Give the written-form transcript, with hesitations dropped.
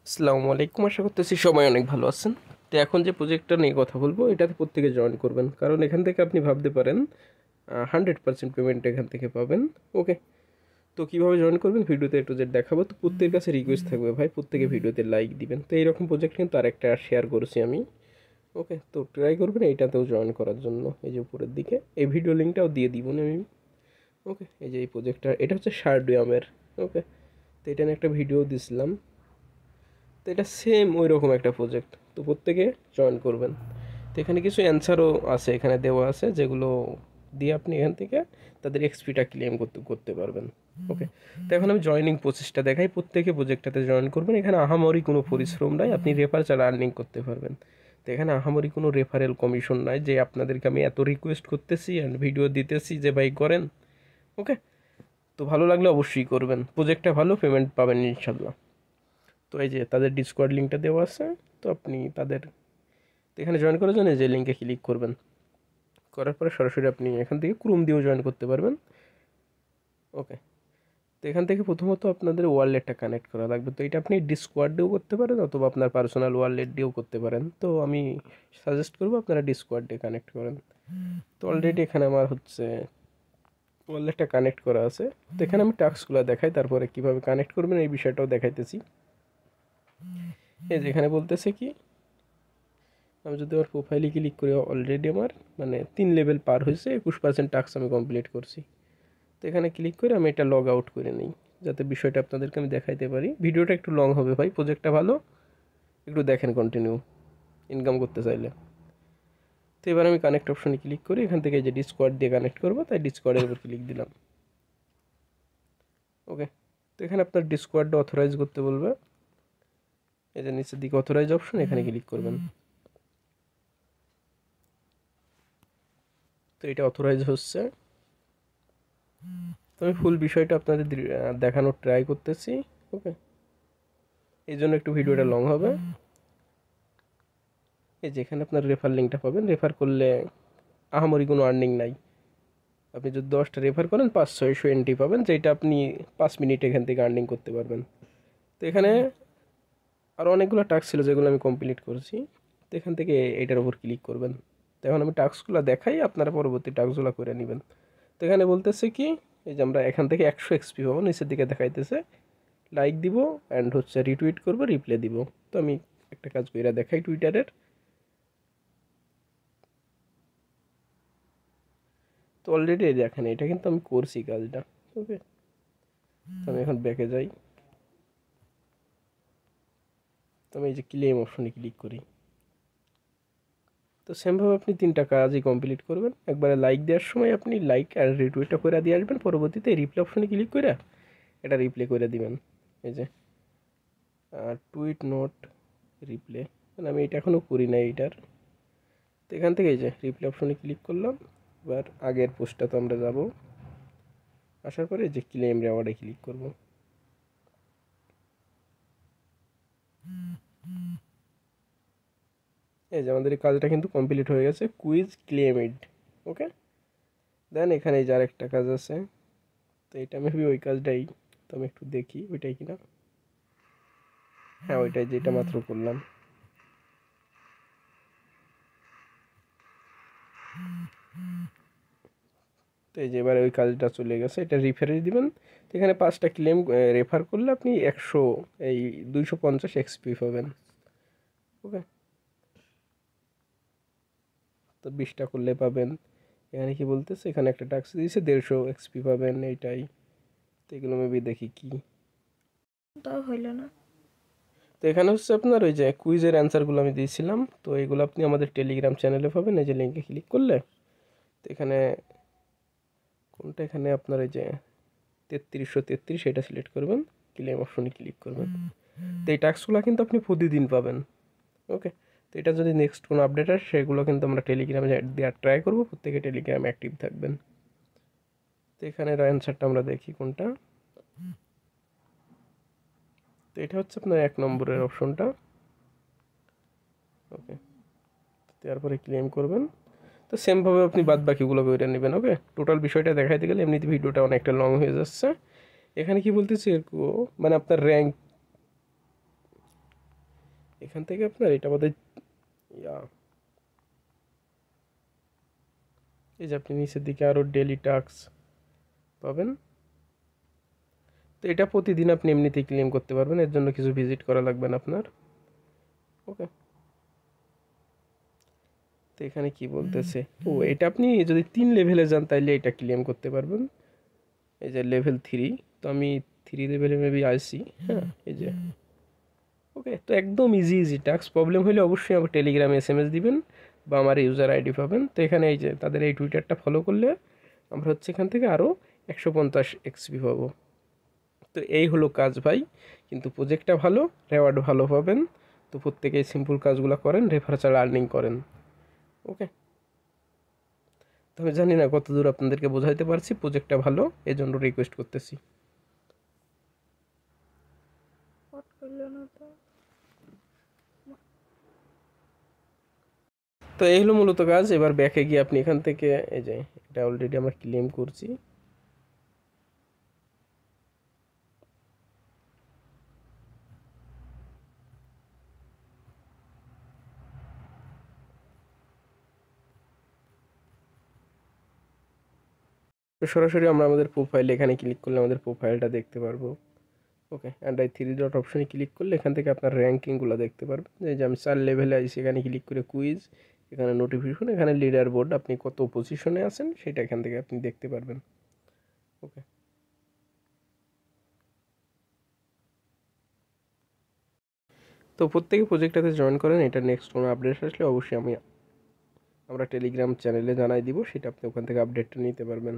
আসসালামু আলাইকুম। আশা করতেছি সবাই অনেক ভালো আছেন। তো এখন যে প্রজেক্টটা নিয়ে কথা বলবো এটাতে প্রত্যেকে জয়েন করবেন, কারণ এখান থেকে আপনি ভাবতে পারেন 100% পেমেন্ট এখান থেকে পাবেন। ওকে, তো কীভাবে জয়েন করবেন ভিডিওতে একটু যে দেখাবো। তো প্রত্যেকের কাছে রিকোয়েস্ট থাকবে ভাই প্রত্যেকে ভিডিওতে লাইক দিবেন। তো এইরকম প্রজেক্ট কিন্তু আরেকটা শেয়ার করেছি আমি। ওকে, তো ট্রাই করবেন এইটাতেও জয়েন করার জন্য। এই যে উপরের দিকে এই ভিডিও লিঙ্কটাও দিয়ে দিব না আমি। ওকে, এই যে এই প্রজেক্টটা এটা হচ্ছে শারডুয়ামের। ওকে, তো এটা নিয়ে একটা ভিডিও দিছিলাম। তো এটা সেম ওই রকম একটা প্রজেক্ট, তো প্রত্যেকে জয়েন করবেন। তো এখানে কিছু অ্যান্সারও আছে, এখানে দেওয়া আছে, যেগুলো দিয়ে আপনি এখান থেকে তাদের এক্সপিটা ক্লেম করতে করতে পারবেন। ওকে, তো এখন আমি জয়েনিং প্রসেসটা দেখাই। প্রত্যেকে প্রজেক্টটাতে জয়েন করবেন। এখানে আহামরি কোনো পরিশ্রম নাই, আপনি রেফার ছাড়া আর্নিং করতে পারবেন। তো এখানে আহামরি কোনো রেফারেল কমিশন নাই যে আপনাদেরকে আমি এত রিকোয়েস্ট করতেছি অ্যান্ড ভিডিও দিতেছি যে ভাই করেন। ওকে, তো ভালো লাগলে অবশ্যই করবেন। প্রজেক্টটা ভালো, পেমেন্ট পাবেন ইনশাল্লাহ। তো এই যে তাদের ডিসকর্ড লিঙ্কটা দেওয়া আছে, তো আপনি তাদের এখানে জয়েন করার জন্য যে লিঙ্কে ক্লিক করবেন, করার পরে সরাসরি আপনি এখান থেকে ক্রোম দিয়েও জয়েন করতে পারবেন। ওকে, তো এখান থেকে প্রথমত আপনাদের ওয়ালেটটা কানেক্ট করা লাগবে। তো এটা আপনি ডিসকর্ড দিয়েও করতে পারেন অথবা আপনার পার্সোনাল ওয়ালেট দিয়েও করতে পারেন। তো আমি সাজেস্ট করবো আপনারা ডিসকর্ড দিয়ে কানেক্ট করেন। তো অলরেডি এখানে আমার হচ্ছে ওয়ালেটটা কানেক্ট করা আছে। তো এখানে আমি টাস্কগুলো দেখাই, তারপরে কীভাবে কানেক্ট করবেন এই বিষয়টাও দেখাইতেছি। এই যে এখানে বলতেছে কি, আমি যদি আমার প্রোফাইলে ক্লিক করি, অলরেডি আমার মানে 3 লেভেল পার হয়েছে, 21% টাস্ক আমি কমপ্লিট করছি। তো এখানে ক্লিক করে আমি এটা লগ আউট করে নিই, যাতে বিষয়টা আপনাদেরকে আমি দেখাইতে পারি। ভিডিওটা একটু লং হবে ভাই, প্রজেক্টটা ভালো, একটু দেখেন কন্টিনিউ ইনকাম করতে চাইলে। তো এবার আমি কানেক্ট অপশনে ক্লিক করি, এখান থেকে যে ডিসকর্ড দিয়ে কানেক্ট করবো, তাই ডিসকর্ডের উপর ক্লিক দিলাম। ওকে, তো এখানে আপনার ডিসকর্ডটা অথরাইজ করতে বলবে। এই যে নিচের দিকে অথরাইজ অপশন, এখানে ক্লিক করবেন। তো এটা অথরাইজ হচ্ছে। তো আমি ফুল বিষয়টা আপনাদের দেখানোর ট্রাই করতেছি। ওকে, এই জন্য একটু ভিডিওটা লং হবে। এই যেখানে আপনার রেফার লিঙ্কটা পাবেন, রেফার করলে আহামরি কোনো আর্নিং নাই। আপনি যদি 10টা রেফার করেন 500-600 এন্ট্রি পাবেন, যেটা আপনি 5 মিনিট এখান থেকে আর্নিং করতে পারবেন। তো এখানে আরও অনেকগুলো টাস্ক ছিল যেগুলো আমি কমপ্লিট করেছি। তো এখান থেকে এটার উপর ক্লিক করবেন। তো এখন আমি টাস্কগুলো দেখাই, আপনারা পরবর্তী টাস্কগুলো করে নেবেন। তো এখানে বলতেছে কি, এই যে আমরা এখান থেকে 100 এক্সপি পাবো, নিচের দিকে দেখাইতেছে লাইক দিব অ্যান্ড হচ্ছে রিটুইট করবো, রিপ্লে দিব। তো আমি একটা কাজ করে দেখাই টুইটারের। তো অলরেডি দেখেন এটা কিন্তু আমি করছি কাজটা। ওকে, তো আমি এখন ব্যাকে যাই। তো আমি এই যে ক্লেম অপশনে ক্লিক করি। তো সেমভাবে আপনি 3টা কাজই কমপ্লিট করবেন। একবারে লাইক দেওয়ার সময় আপনি লাইক আর রিটুইটটা করে দিয়ে আসবেন, পরবর্তীতে রিপ্লে অপশনে ক্লিক করে এটা রিপ্লে করে দিবেন। এই যে টুইট নোট রিপ্লে, মানে আমি এটা এখনও করি না এইটার। তো এখান থেকে এই যে রিপ্লে অপশনে ক্লিক করলাম। এবার আগের পোস্টটা তো আমরা যাব, আসার পরে যে ক্লেম রেওয়ার্ডে ক্লিক করব। এই যে আমাদের এই কাজটা কিন্তু কমপ্লিট হয়ে গেছে, কুইজ ক্লেমেড। ওকে, দেন এখানে এই যে আরেকটা কাজ আছে, তো এটা মেবি ওই কাজটাই। তো আমি একটু দেখি ওইটাই কিনা। হ্যাঁ ওইটাই, যেটা মাত্র করলাম। তো এই যে এবার ওই কাজটা চলে গেছে, এটা রিফারেন্স দিবেন। তো এখানে 5টা ক্লেম রেফার করলে আপনি 100 এই 250 এক্সপি পাবেন। ওকে, তো 20টা করলে পাবেন। এখানে কি বলতেছে, এখানে একটা টাস্ক দিয়েছে 150 এক্সপি পাবেন এইটাই। তো এগুলো মেবি দেখি কি, তাও হইল না। তো এখানে হচ্ছে আপনার ওই যে কুইজের অ্যান্সারগুলো আমি দিয়েছিলাম। তো এগুলো আপনি আমাদের টেলিগ্রাম চ্যানেলে পাবেন, এই যে লিঙ্কে ক্লিক করলে। তো এখানে কোনটা, এখানে আপনার এই যে 3333 এটা সিলেক্ট করবেন, ক্লেম অপশনে ক্লিক করবেন। তো এই টাস্কগুলো কিন্তু আপনি প্রতিদিন পাবেন। ওকে, তো এটা যদি নেক্সট কোনো আপডেট আসে সেগুলো কিন্তু আমরা টেলিগ্রামে দেওয়ার ট্রাই করবো, প্রত্যেকে টেলিগ্রামে অ্যাক্টিভ থাকবেন। তো এখানের অ্যান্সারটা আমরা দেখি কোনটা। তো এটা হচ্ছে আপনার 1 নম্বরের অপশনটা। ওকে, তারপরে ক্লেম করবেন। তো সেমভাবে আপনি বাদ বাকিগুলো করে নেবেন। ওকে, টোটাল বিষয়টা দেখাইতে গেলে এমনিতে ভিডিওটা অনেকটা লং হয়ে যাচ্ছে। এখানে কি বলতেছি, মানে আপনার র্যাঙ্ক এখান থেকে আপনার এটা বোধহয় ইয়া, এই যে আপনি নিচের দিকে আরও ডেলি টাস্ক পাবেন। তো এটা প্রতিদিন আপনি এমনিতেই ক্লেম করতে পারবেন, এর জন্য কিছু ভিজিট করা লাগবে না আপনার। ওকে, তো এখানে কি বলতেছে, ও এটা আপনি যদি 3 লেভেলে যান তাইলে এটা ক্লেম করতে পারবেন। এই যে লেভেল 3, তো আমি 3 লেভেলে মেবি আসছি। হ্যাঁ, এই যে ওকে, তো একদম ইজি ইজি টাস্ক। প্রবলেম হলে অবশ্যই আমার টেলিগ্রামে এসএমএস দিবেন বা আমার ইউজার আইডি পাবেন। তো এখানে এই যে তাদের এই টুইটারটা ফলো করলে আমরা হচ্ছে এখান থেকে আরও 150 এক্সপি পাবো। তো এই হলো কাজ ভাই, কিন্তু প্রজেক্টটা ভালো, রেওয়ার্ড ভালো পাবেন। তো প্রত্যেকেই সিম্পল কাজগুলো করেন, রেফার ছাড়া আর্নিং করেন। ওকে, তো আমি জানি না কতদূর আপনাদেরকে বোঝাইতে পারছি, প্রজেক্টটা ভালো এজন্য রিকোয়েস্ট করতেছি। হট করল না তো। তো এই হলো মূলত কাজ। এবার ব্যাকে গিয়ে আপনি এখান থেকে এই যে এটা অলরেডি আমরা ক্লেম করছি। তো সরাসরি আমরা আমাদের প্রোফাইল এখানে ক্লিক করলে আমাদের প্রোফাইলটা দেখতে পারবো। ওকে, অ্যান্ড এই 3 ডট অপশনে ক্লিক করলে এখান থেকে আপনার র্যাঙ্কিংগুলো দেখতে পারবেন। এই যে আমি 4 লেভেলে আছি, এখানে ক্লিক করে কুইজ, এখানে নোটিফিকেশন, এখানে লিডার বোর্ড, আপনি কত পজিশনে আছেন সেটা এখান থেকে আপনি দেখতে পারবেন। ওকে, তো প্রত্যেকে প্রজেক্টটাতে জয়েন করেন। এটা নেক্সট কোনো আপডেট আসলে অবশ্যই আমরা টেলিগ্রাম চ্যানেলে জানাই দিব, সেটা আপনি ওখান থেকে আপডেটটা নিতে পারবেন।